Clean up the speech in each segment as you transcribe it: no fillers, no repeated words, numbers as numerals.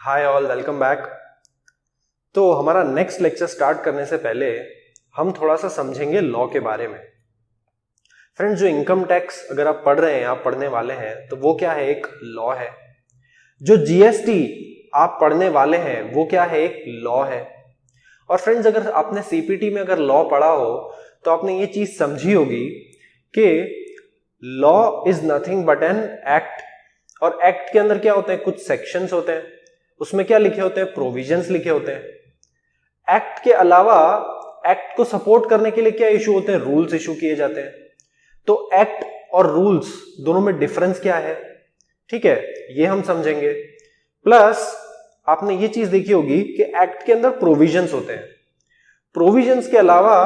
Hi all, welcome back. तो हमारा next lecture start करने से पहले हम थोड़ा सा समझेंगे लॉ के बारे में। फ्रेंड्स, जो इनकम टैक्स अगर आप पढ़ रहे हैं, आप पढ़ने वाले हैं, तो वो क्या है? एक लॉ है। जो जीएसटी आप पढ़ने वाले हैं वो क्या है? एक लॉ है। और फ्रेंड्स, अगर आपने सीपीटी में अगर लॉ पढ़ा हो तो आपने ये चीज समझी होगी कि law is nothing but an act. और एक्ट के अंदर क्या होते हैं? कुछ सेक्शंस होते हैं, उसमें क्या लिखे होते हैं? प्रोविजंस लिखे होते हैं। एक्ट के अलावा एक्ट को सपोर्ट करने के लिए क्या इशू होते हैं? रूल्स इशू किए जाते हैं। तो एक्ट और रूल्स दोनों में डिफरेंस क्या है? ठीक है, ये हम समझेंगे। प्लस आपने ये चीज देखी होगी कि एक्ट के अंदर प्रोविजंस होते हैं। प्रोविजंस के अलावा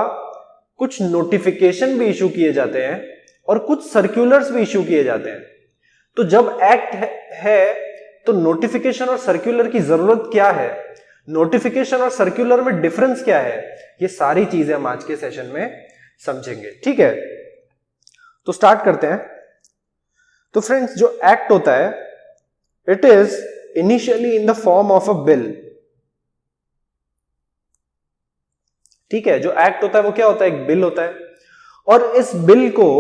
कुछ नोटिफिकेशन भी इशू किए जाते हैं और कुछ सर्कुलर्स भी इशू किए जाते हैं। तो जब एक्ट है तो नोटिफिकेशन और सर्कुलर की जरूरत क्या है? नोटिफिकेशन और सर्कुलर में डिफरेंस क्या है? ये सारी चीजें हम आज के सेशन में समझेंगे। ठीक है, तो स्टार्ट करते हैं। तो फ्रेंड्स, जो एक्ट होता है it is initially in the form of a bill. ठीक है, जो एक्ट होता है वो क्या होता है? एक बिल होता है। और इस बिल को,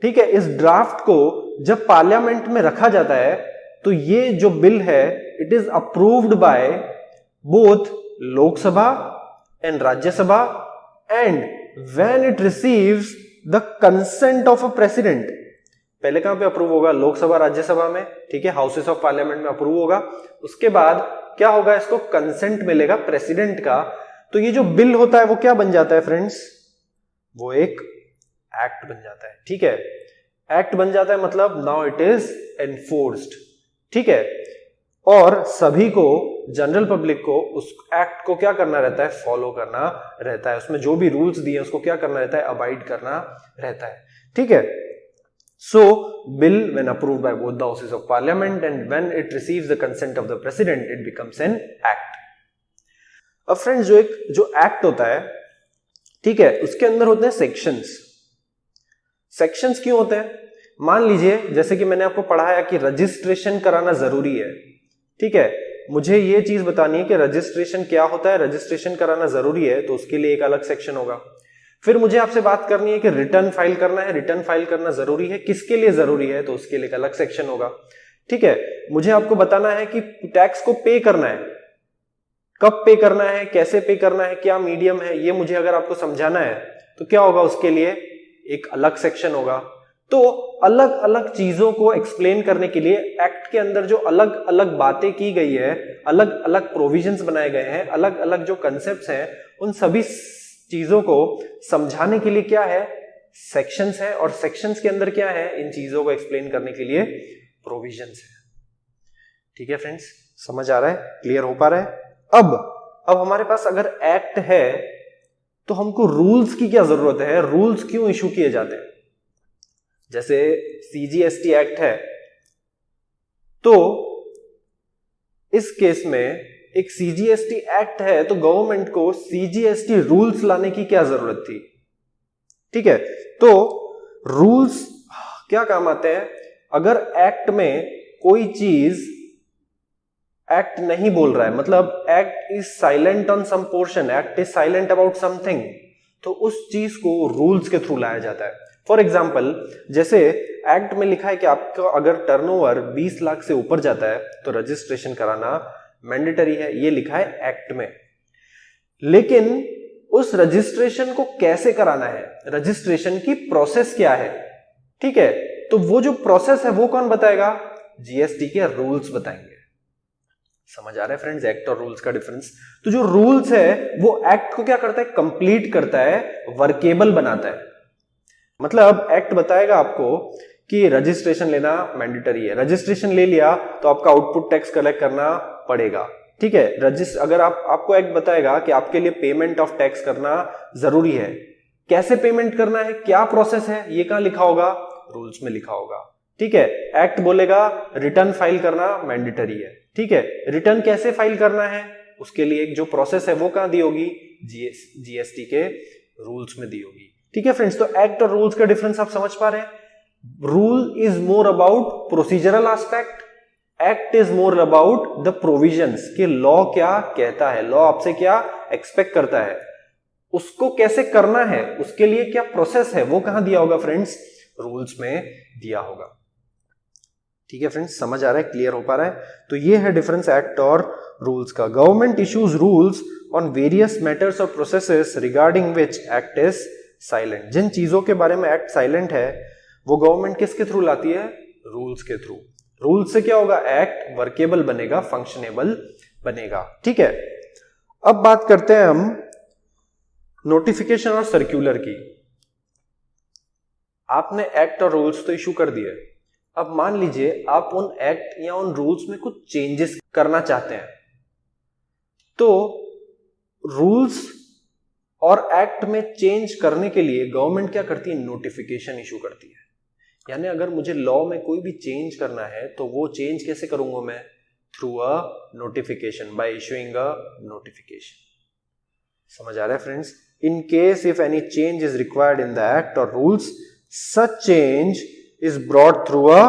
ठीक है, इस ड्राफ्ट को जब पार्लियामेंट में रखा जाता है तो ये जो बिल है it is approved by both Lok Sabha and Rajya Sabha and when it receives the consent of a president. पहले कहां पे अप्रूव होगा? लोकसभा राज्यसभा में। ठीक है, हाउसेस ऑफ पार्लियामेंट में अप्रूव होगा। उसके बाद क्या होगा? इसको कंसेंट मिलेगा प्रेसिडेंट का। तो ये जो बिल होता है वो क्या बन जाता है फ्रेंड्स? वो एक एक्ट बन जाता है। ठीक है, एक्ट बन जाता है, मतलब नाउ इट इज एनफोर्स्ड। ठीक है, और सभी को, जनरल पब्लिक को उस एक्ट को क्या करना रहता है? फॉलो करना रहता है। उसमें जो भी रूल्स दिए उसको क्या करना रहता है? अबाइड करना रहता है। ठीक है, so bill when approved by both the houses of parliament and when it receives the consent of the president it becomes an act. अब फ्रेंड्स, जो एक्ट होता है, ठीक है, उसके अंदर होते हैं सेक्शंस। सेक्शंस क्यों होते हैं? मान लीजिए जैसे कि मैंने आपको पढ़ाया कि रजिस्ट्रेशन कराना जरूरी है। ठीक है, मुझे ये चीज बतानी है कि रजिस्ट्रेशन क्या होता है, रजिस्ट्रेशन कराना जरूरी है, तो उसके लिए एक अलग सेक्शन होगा। फिर मुझे आपसे बात करनी है कि रिटर्न फाइल करना है, रिटर्न फाइल करना जरूरी है, किसके लिए जरूरी है, तो उसके लिए एक अलग सेक्शन होगा। ठीक है, मुझे आपको बताना है कि टैक्स को पे करना है, कब पे करना है, कैसे पे करना है, क्या मीडियम है, ये मुझे अगर आपको समझाना है तो क्या होगा? उसके लिए एक अलग सेक्शन होगा। तो अलग अलग चीजों को एक्सप्लेन करने के लिए एक्ट के अंदर जो अलग अलग बातें की गई है, अलग अलग प्रोविजंस बनाए गए हैं, अलग अलग जो कंसेप्ट्स हैं, उन सभी चीजों को समझाने के लिए क्या है? सेक्शंस है। और सेक्शंस के अंदर क्या है? इन चीजों को एक्सप्लेन करने के लिए प्रोविजंस है। ठीक है फ्रेंड्स, समझ आ रहा है? क्लियर हो पा रहा है? अब हमारे पास अगर एक्ट है तो हमको रूल्स की क्या जरूरत है? रूल्स क्यों इशू किए जाते हैं? जैसे सीजीएसटी एक्ट है, तो इस केस में एक सीजीएसटी एक्ट है तो गवर्नमेंट को सीजीएसटी रूल्स लाने की क्या जरूरत थी? ठीक है, तो रूल्स क्या काम आते हैं? अगर एक्ट में कोई चीज एक्ट नहीं बोल रहा है, मतलब act is silent on some portion, act is silent about something, तो उस चीज को रूल्स के थ्रू लाया जाता है। फॉर एग्जाम्पल, जैसे एक्ट में लिखा है कि आपका अगर टर्नओवर 20 लाख से ऊपर जाता है तो रजिस्ट्रेशन कराना मैंडेटरी है, ये लिखा है एक्ट में। लेकिन उस रजिस्ट्रेशन को कैसे कराना है, रजिस्ट्रेशन की प्रोसेस क्या है? ठीक है, तो वो जो प्रोसेस है वो कौन बताएगा? जीएसटी के रूल्स बताएंगे। समझ आ रहा है फ्रेंड्स एक्ट और रूल्स का डिफरेंस? तो जो रूल्स है वो एक्ट को क्या करता है? कंप्लीट करता है, वर्केबल बनाता है। मतलब एक्ट बताएगा आपको कि रजिस्ट्रेशन लेना मैंडेटरी है, रजिस्ट्रेशन ले लिया तो आपका आउटपुट टैक्स कलेक्ट करना पड़ेगा। ठीक है, अगर आपको एक्ट बताएगा कि आपके लिए पेमेंट ऑफ टैक्स करना जरूरी है, कैसे पेमेंट करना है, क्या प्रोसेस है, ये कहां लिखा होगा? रूल्स में लिखा होगा। ठीक है, एक्ट बोलेगा रिटर्न फाइल करना मैंडेटरी है। ठीक है, रिटर्न कैसे फाइल करना है, उसके लिए एक जो प्रोसेस है वो कहां दी होगी? जीएसटी के रूल्स में दी होगी। ठीक है फ्रेंड्स, तो एक्ट और रूल्स का डिफरेंस आप समझ पा रहे हैं? Rule is more about procedural aspect, act is more about the provisions कि लॉ क्या कहता है, लॉ आपसे क्या एक्सपेक्ट करता है, उसको कैसे करना है, उसके लिए क्या प्रोसेस है, वो कहां दिया होगा फ्रेंड्स, रूल्स में दिया होगा। ठीक है फ्रेंड्स, समझ आ रहा है, क्लियर हो पा रहा है। तो ये है डिफरेंस एक्ट और रूल्स का। Government issues rules on various matters और processes regarding which act is silent. जिन चीजों के बारे में एक्ट साइलेंट है वो गवर्नमेंट किसके थ्रू लाती है, रूल्स के थ्रू। रूल्स से क्या होगा, एक्ट वर्केबल बनेगा, फंक्शनेबल बनेगा। ठीक है, अब बात करते हैं हम नोटिफिकेशन और सर्क्यूलर की। आपने एक्ट और रूल्स तो इशू कर दिए, अब मान लीजिए आप उन एक्ट या उन रूल्स में कुछ चेंजेस करना चाहते हैं, तो रूल्स और एक्ट में चेंज करने के लिए गवर्नमेंट क्या करती है, नोटिफिकेशन इशू करती है। यानी अगर मुझे लॉ में कोई भी चेंज करना है तो वो चेंज कैसे करूंगा मैं, through a notification, by issuing a notification. समझ आ रहा है friends. In case if any change is required in the act और rules, such change is brought through a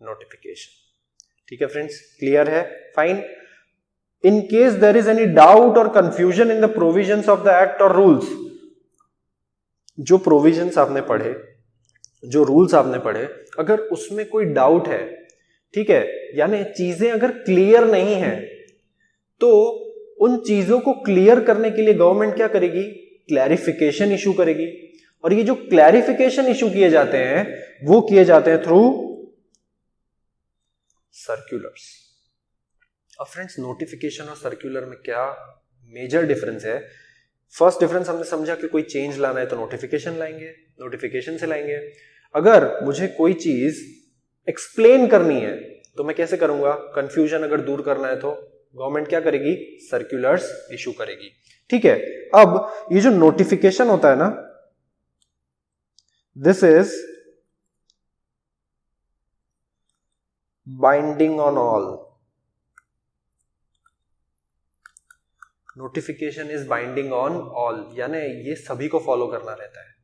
notification. ठीक है फ्रेंड्स, क्लियर है, fine. In case there is any doubt or confusion in the provisions of the act or rules, जो provisions आपने पढ़े, जो rules आपने पढ़े, अगर उसमें कोई डाउट है, ठीक है, यानी चीजें अगर क्लियर नहीं है, तो उन चीजों को क्लियर करने के लिए गवर्नमेंट क्या करेगी, क्लैरिफिकेशन इशू करेगी। और ये जो क्लैरिफिकेशन इशू किए जाते हैं वो किए जाते हैं थ्रू सर्क्यूलर्स। अब फ्रेंड्स, नोटिफिकेशन और सर्क्यूलर में क्या मेजर डिफरेंस है। फर्स्ट डिफरेंस हमने समझा कि कोई चेंज लाना है तो नोटिफिकेशन लाएंगे, नोटिफिकेशन से लाएंगे। अगर मुझे कोई चीज एक्सप्लेन करनी है तो मैं कैसे करूंगा, कंफ्यूजन अगर दूर करना है तो गवर्नमेंट क्या करेगी, सर्क्यूलर्स इशू करेगी। ठीक है, अब ये जो नोटिफिकेशन होता है ना, this is binding on all. Notification is binding on all, यानी ये सभी को फॉलो करना रहता है।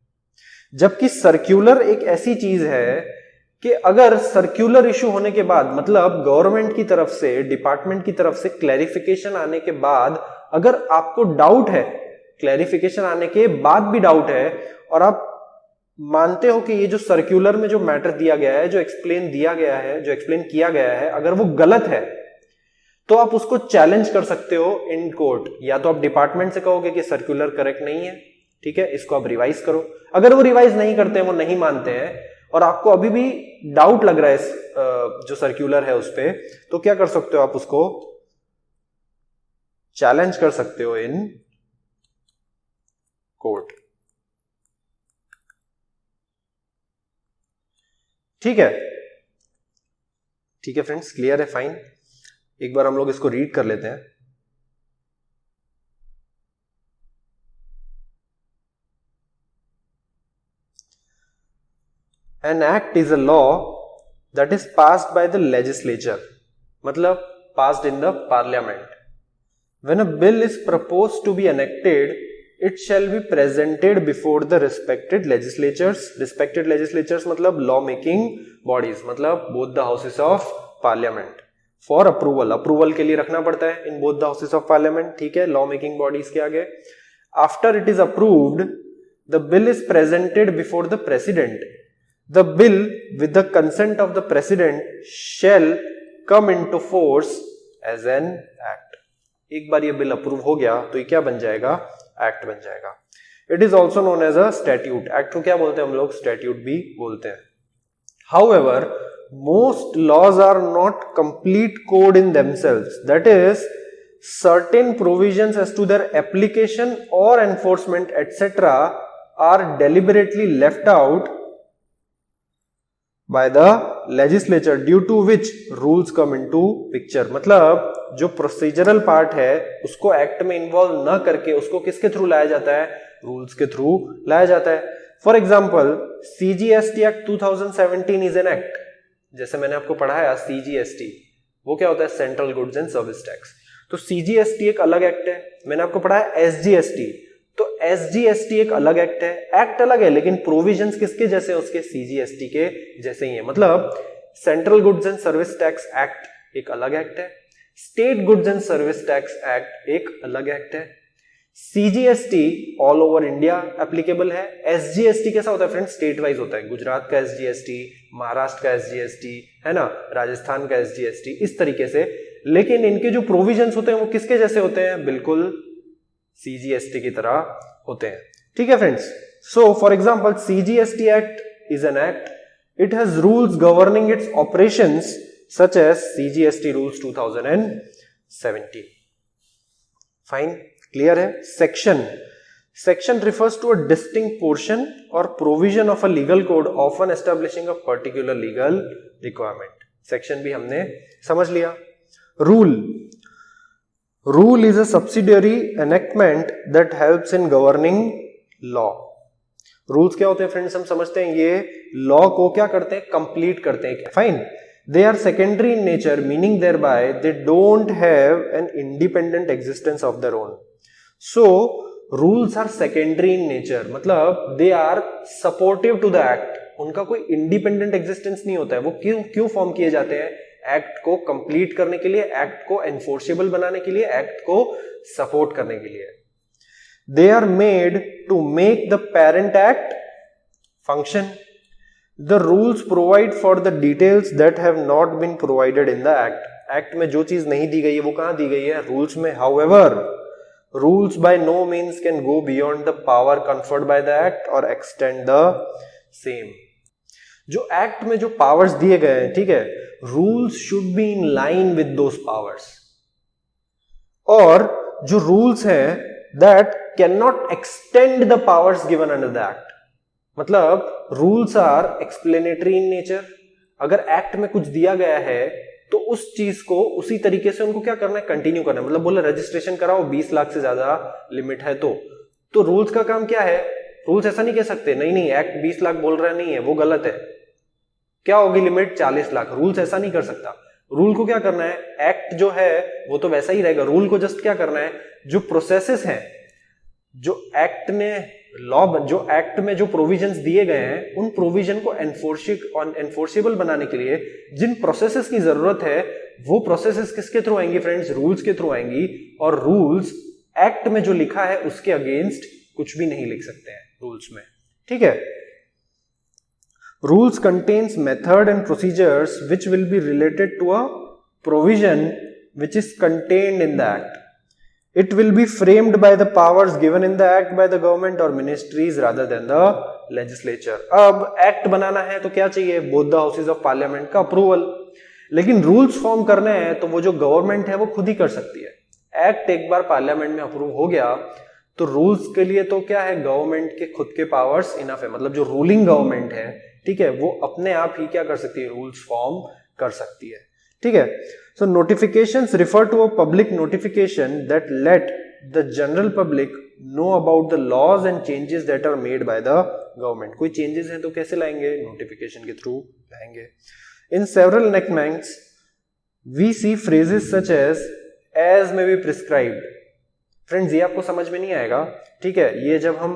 जबकि सर्क्यूलर एक ऐसी चीज है कि अगर सर्क्यूलर इशू होने के बाद, मतलब गवर्नमेंट की तरफ से, डिपार्टमेंट की तरफ से क्लैरिफिकेशन आने के बाद, अगर आपको डाउट है, क्लैरिफिकेशन आने के बाद भी डाउट है, और आप मानते हो कि ये जो सर्क्यूलर में जो मैटर दिया गया है, जो एक्सप्लेन दिया गया है, जो एक्सप्लेन किया गया है, अगर वो गलत है, तो आप उसको चैलेंज कर सकते हो इन कोर्ट। या तो आप डिपार्टमेंट से कहोगे कि सर्क्यूलर करेक्ट नहीं है, ठीक है, इसको आप रिवाइज करो। अगर वो रिवाइज नहीं करते हैं, वो नहीं मानते हैं, और आपको अभी भी डाउट लग रहा है इस जो सर्क्यूलर है उस पर, तो क्या कर सकते हो, आप उसको चैलेंज कर सकते हो इन कोर्ट। ठीक है, ठीक है फ्रेंड्स, क्लियर है, फाइन। एक बार हम लोग इसको रीड कर लेते हैं। An act is a law that is passed by the legislature, मतलब passed in the parliament. When a bill is proposed to be enacted, it shall be presented before the respected legislatures. Respected legislatures मतलब law making bodies, मतलब both the houses of parliament for approval. Approval के लिए रखना पड़ता है in both the houses of parliament, ठीक है, law making bodies के आगे। After it is approved, the bill is presented before the president. The bill with the consent of the president shall come into force as an act. एक बार ये bill approve हो गया तो ये क्या बन जाएगा, एक्ट बन जाएगा। It is also known as a statute. Act को क्या बोलते हैं हम लोग, स्टैट्यूट भी बोलते हैं। However, most laws are not complete code in themselves, that is certain provisions as to their application or enforcement etc. are deliberately left out by the legislature due to which rules come into picture. मतलब जो procedural part है उसको act में involve न करके उसको किसके through लाया जाता है, रूल्स के थ्रू लाया जाता है। For example, CGST act 2017 is an act. जैसे मैंने आपको पढ़ाया सीजीएसटी, वो क्या होता है, central goods and service tax. तो सीजीएसटी एक अलग एक्ट है। मैंने आपको पढ़ाया एसजीएसटी, तो एसजीएसटी एक अलग एक्ट है। एक्ट अलग है लेकिन प्रोविजंस किसके जैसे, उसके सीजीएसटी के जैसे ही है। मतलब central goods and service tax act एक अलग एक्ट है, state goods and service tax act एक अलग एक्ट है, CGST all over India applicable है, एसजीएसटी कैसा होता है फ्रेंड्स, स्टेट वाइज होता है, गुजरात का एसजीएसटी, महाराष्ट्र का एसजीएसटी है ना, राजस्थान का एसजीएसटी, इस तरीके से। लेकिन इनके जो प्रोविजंस होते हैं वो किसके जैसे होते हैं, बिल्कुल सीजीएसटी की तरह होते हैं। ठीक है friends, so for example CGST act is an act, it has rules governing its operations such as CGST rules 2017। Fine, clear है। Section refers to a distinct portion or provision of a legal code often establishing a particular legal requirement. Section भी हमने समझ लिया। Rule is a subsidiary enactment that helps in governing law. Rules क्या होते हैं friends, हम समझते हैं ये लॉ को क्या करते हैं, कंप्लीट करते हैं। Fine, they are secondary in nature, meaning thereby they don't have an independent existence of their own. So rules are secondary in nature, मतलब they are supportive to the act, उनका कोई independent existence नहीं होता है। वो क्यों form किए जाते हैं, एक्ट को कंप्लीट करने के लिए, एक्ट को एनफोर्सेबल बनाने के लिए, एक्ट को सपोर्ट करने के लिए। They are made to make the parent act function. The rules provide for the details that have not been provided in the act. Act में जो चीज नहीं दी गई है वो कहां दी गई है, रूल्स में। However, rules by no means can go beyond the power conferred by the act or extend the same. जो एक्ट में जो पावर्स दिए गए हैं, ठीक है, rules should be in line with those powers. और जो रूल्स हैं that can not extend the powers given under the act, मतलब rules are explanatory in nature. अगर एक्ट में कुछ दिया गया है तो उस चीज को उसी तरीके से उनको क्या करना है, कंटिन्यू करना है। मतलब बोले रजिस्ट्रेशन कराओ, 20 लाख से ज्यादा लिमिट है तो रूल्स का काम क्या है, रूल्स ऐसा नहीं कह सकते नहीं एक्ट 20 लाख बोल रहा नहीं है, वो गलत है, क्या होगी लिमिट 40 लाख। रूल्स ऐसा नहीं कर सकता। रूल को क्या करना है, एक्ट जो है वो तो वैसा ही रहेगा। रूल को जस्ट क्या करना है, जो प्रोसेसेस हैं, जो एक्ट में जो प्रोविजंस दिए गए हैं, उन प्रोविजन को एनफोर्सेबल बनाने के लिए जिन प्रोसेसेस की जरूरत है, वो प्रोसेसेस किसके थ्रू आएंगी फ्रेंड्स, रूल्स के थ्रू आएंगी। और रूल्स एक्ट में जो लिखा है उसके अगेंस्ट कुछ भी नहीं लिख सकते हैं रूल्स में। ठीक है, rules contains method and procedures which will be related to a provision which is contained in the act. It will be framed by the powers given in the act by the government or ministries rather than the legislature. अब act बनाना है तो क्या चाहिए, both the houses of parliament का approval. लेकिन rules form करने हैं तो वो जो गवर्नमेंट है वो खुद ही कर सकती है। एक्ट एक बार पार्लियामेंट में अप्रूव हो गया तो रूल्स के लिए तो क्या है, गवर्नमेंट के खुद के पावर्स इनफ है। मतलब जो रूलिंग गवर्नमेंट है, ठीक है, वो अपने आप ही क्या कर सकती है, रूल्स फॉर्म कर सकती है। ठीक है, so notifications refer to a public notification that let the general public know about the laws and changes that are made by the government. कोई changes हैं तो कैसे लाएंगे, notification के थ्रू लाएंगे। In several enactments we see phrases such as may be prescribed. Friends ये आपको समझ में नहीं आएगा, ठीक है, ये जब हम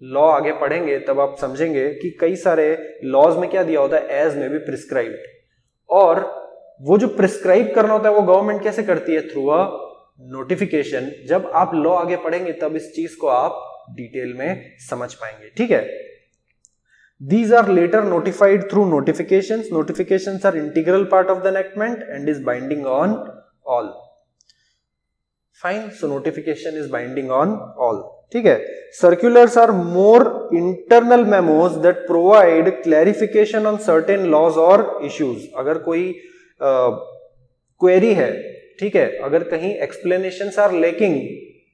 लॉ आगे पढ़ेंगे तब आप समझेंगे कि कई सारे लॉज में क्या दिया होता है, as may be prescribed। और वो जो प्रिस्क्राइब करना होता है वो गवर्नमेंट कैसे करती है, थ्रू अ नोटिफिकेशन। जब आप लॉ आगे पढ़ेंगे तब इस चीज को आप डिटेल में समझ पाएंगे। ठीक है, these are later notified through notifications. Notifications are integral part of the enactment and is binding on all. Fine, so notification is binding on all. ठीक है, circulars are more internal memos that provide clarification on certain laws or issues. अगर कोई query है, ठीक है, अगर कहीं explanations are lacking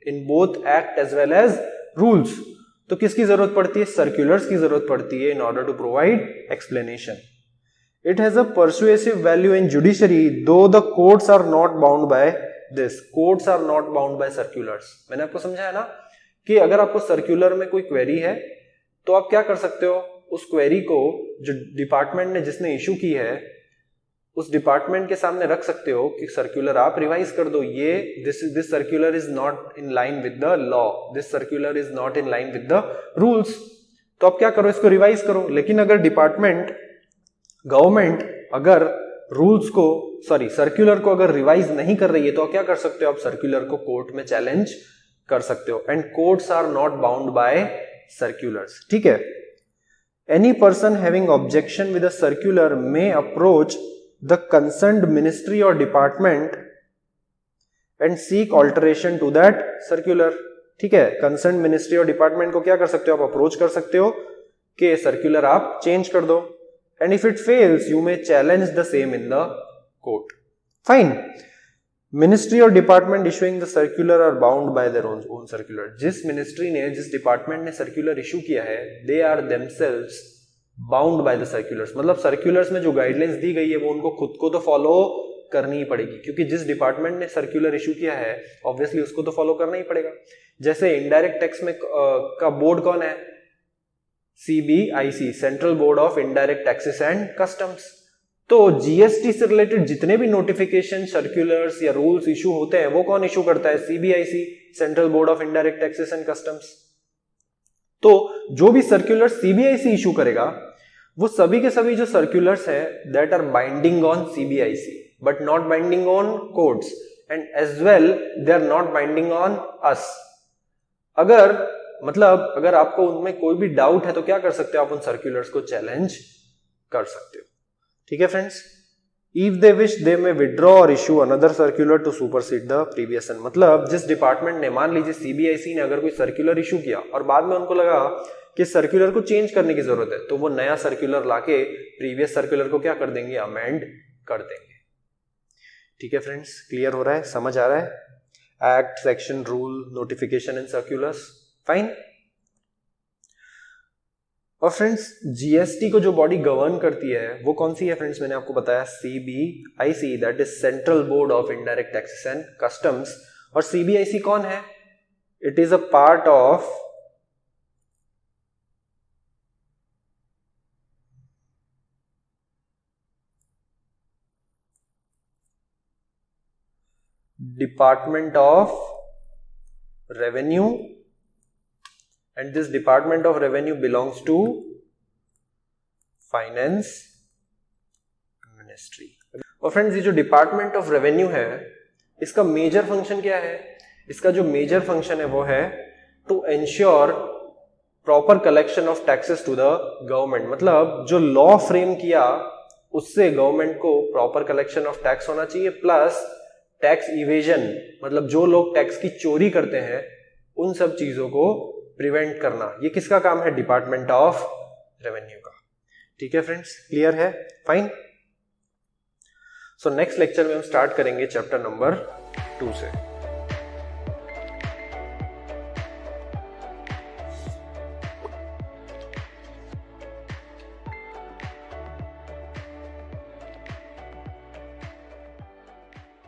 in both act as well as rules, तो किसकी जरूरत पड़ती है, सर्कुलर्स की जरूरत पड़ती है in order to provide explanation. It has a persuasive value in judiciary though the courts are not bound by this. Courts are not bound by circulars. मैंने आपको समझाया ना कि अगर आपको सर्कुलर में कोई क्वेरी है तो आप क्या कर सकते हो, उस क्वेरी को जो डिपार्टमेंट ने जिसने इशू की है उस डिपार्टमेंट के सामने रख सकते हो कि सर्कुलर आप रिवाइज कर दो, ये this circular is not in line with the law, this circular is not in line with the rules. तो आप क्या करो, इसको रिवाइज करो। लेकिन अगर गवर्नमेंट अगर रूल्स को सर्कुलर को अगर रिवाइज नहीं कर रही है तो क्या कर सकते हो आप, सर्कुलर को कोर्ट में चैलेंज कर सकते हो। And courts are not bound by circulars, ठीक है। Any person having objection with a circular may approach the concerned ministry और department and seek alteration to that circular, ठीक है। कंसर्न्ड मिनिस्ट्री और डिपार्टमेंट को क्या कर सकते हो आप, अप्रोच कर सकते हो कि सर्कुलर आप चेंज कर दो। And if it fails you may challenge the same in the court. Fine. Ministry और department issuing the circular are bound by their own circular. जिस मिनिस्ट्री ने, जिस डिपार्टमेंट ने सर्कुलर इशू किया है, they are themselves bound by the circulars. मतलब circulars में जो गाइडलाइंस दी गई है वो उनको खुद को तो फॉलो करनी ही पड़ेगी, क्योंकि जिस डिपार्टमेंट ने सर्कुलर इशू किया है ऑब्वियसली उसको तो फॉलो करना ही पड़ेगा। जैसे इनडायरेक्ट टैक्स में का बोर्ड कौन है, CBIC, central board of indirect taxes and customs. तो जीएसटी से रिलेटेड जितने भी नोटिफिकेशन, सर्कुलर्स या रूल्स इशू होते हैं वो कौन इशू करता है, CBIC, central board of indirect taxes and customs. तो जो भी सर्कुलर CBIC इशू करेगा वो सभी के सभी जो सर्कुलर्स है that are binding on CBIC but not binding on courts and as well they are not binding on us. अगर आपको उनमें कोई भी डाउट है तो क्या कर सकते हो आप, उन सर्कुलर्स को चैलेंज कर सकते हो, ठीक है friends. If they wish they may withdraw और issue another circular to supersede the previous one. मतलब जिस डिपार्टमेंट ने, मान लीजिए CBIC ने अगर कोई सर्कुलर इशू किया और बाद में उनको लगा कि सर्कुलर को चेंज करने की जरूरत है, तो वो नया सर्कुलर लाके प्रीवियस सर्कुलर को क्या कर देंगे, अमेंड कर देंगे। ठीक है फ्रेंड्स, क्लियर हो रहा है, समझ आ रहा है। Act, section, rule, notification and circulars, fine. और फ्रेंड्स जीएसटी को जो बॉडी गवर्न करती है वो कौन सी है फ्रेंड्स, मैंने आपको बताया CBIC, that is central board of indirect taxes and customs. और CBIC कौन है, it is a part of department of revenue and this department of revenue belongs to finance ministry। और फ्रेंड्स ये जो डिपार्टमेंट ऑफ रेवेन्यू है इसका major function क्या है, इसका जो मेजर फंक्शन है वो है to ensure proper collection of taxes to the government. मतलब जो लॉ फ्रेम किया उससे गवर्नमेंट को प्रॉपर कलेक्शन ऑफ टैक्स होना चाहिए, प्लस टैक्स इवेजन, मतलब जो लोग टैक्स की चोरी करते हैं उन सब चीजों को प्रिवेंट करना, ये किसका काम है, डिपार्टमेंट ऑफ रेवेन्यू का। ठीक है फ्रेंड्स, क्लियर है, फाइन। सो नेक्स्ट लेक्चर में हम स्टार्ट करेंगे चैप्टर नंबर 2 से।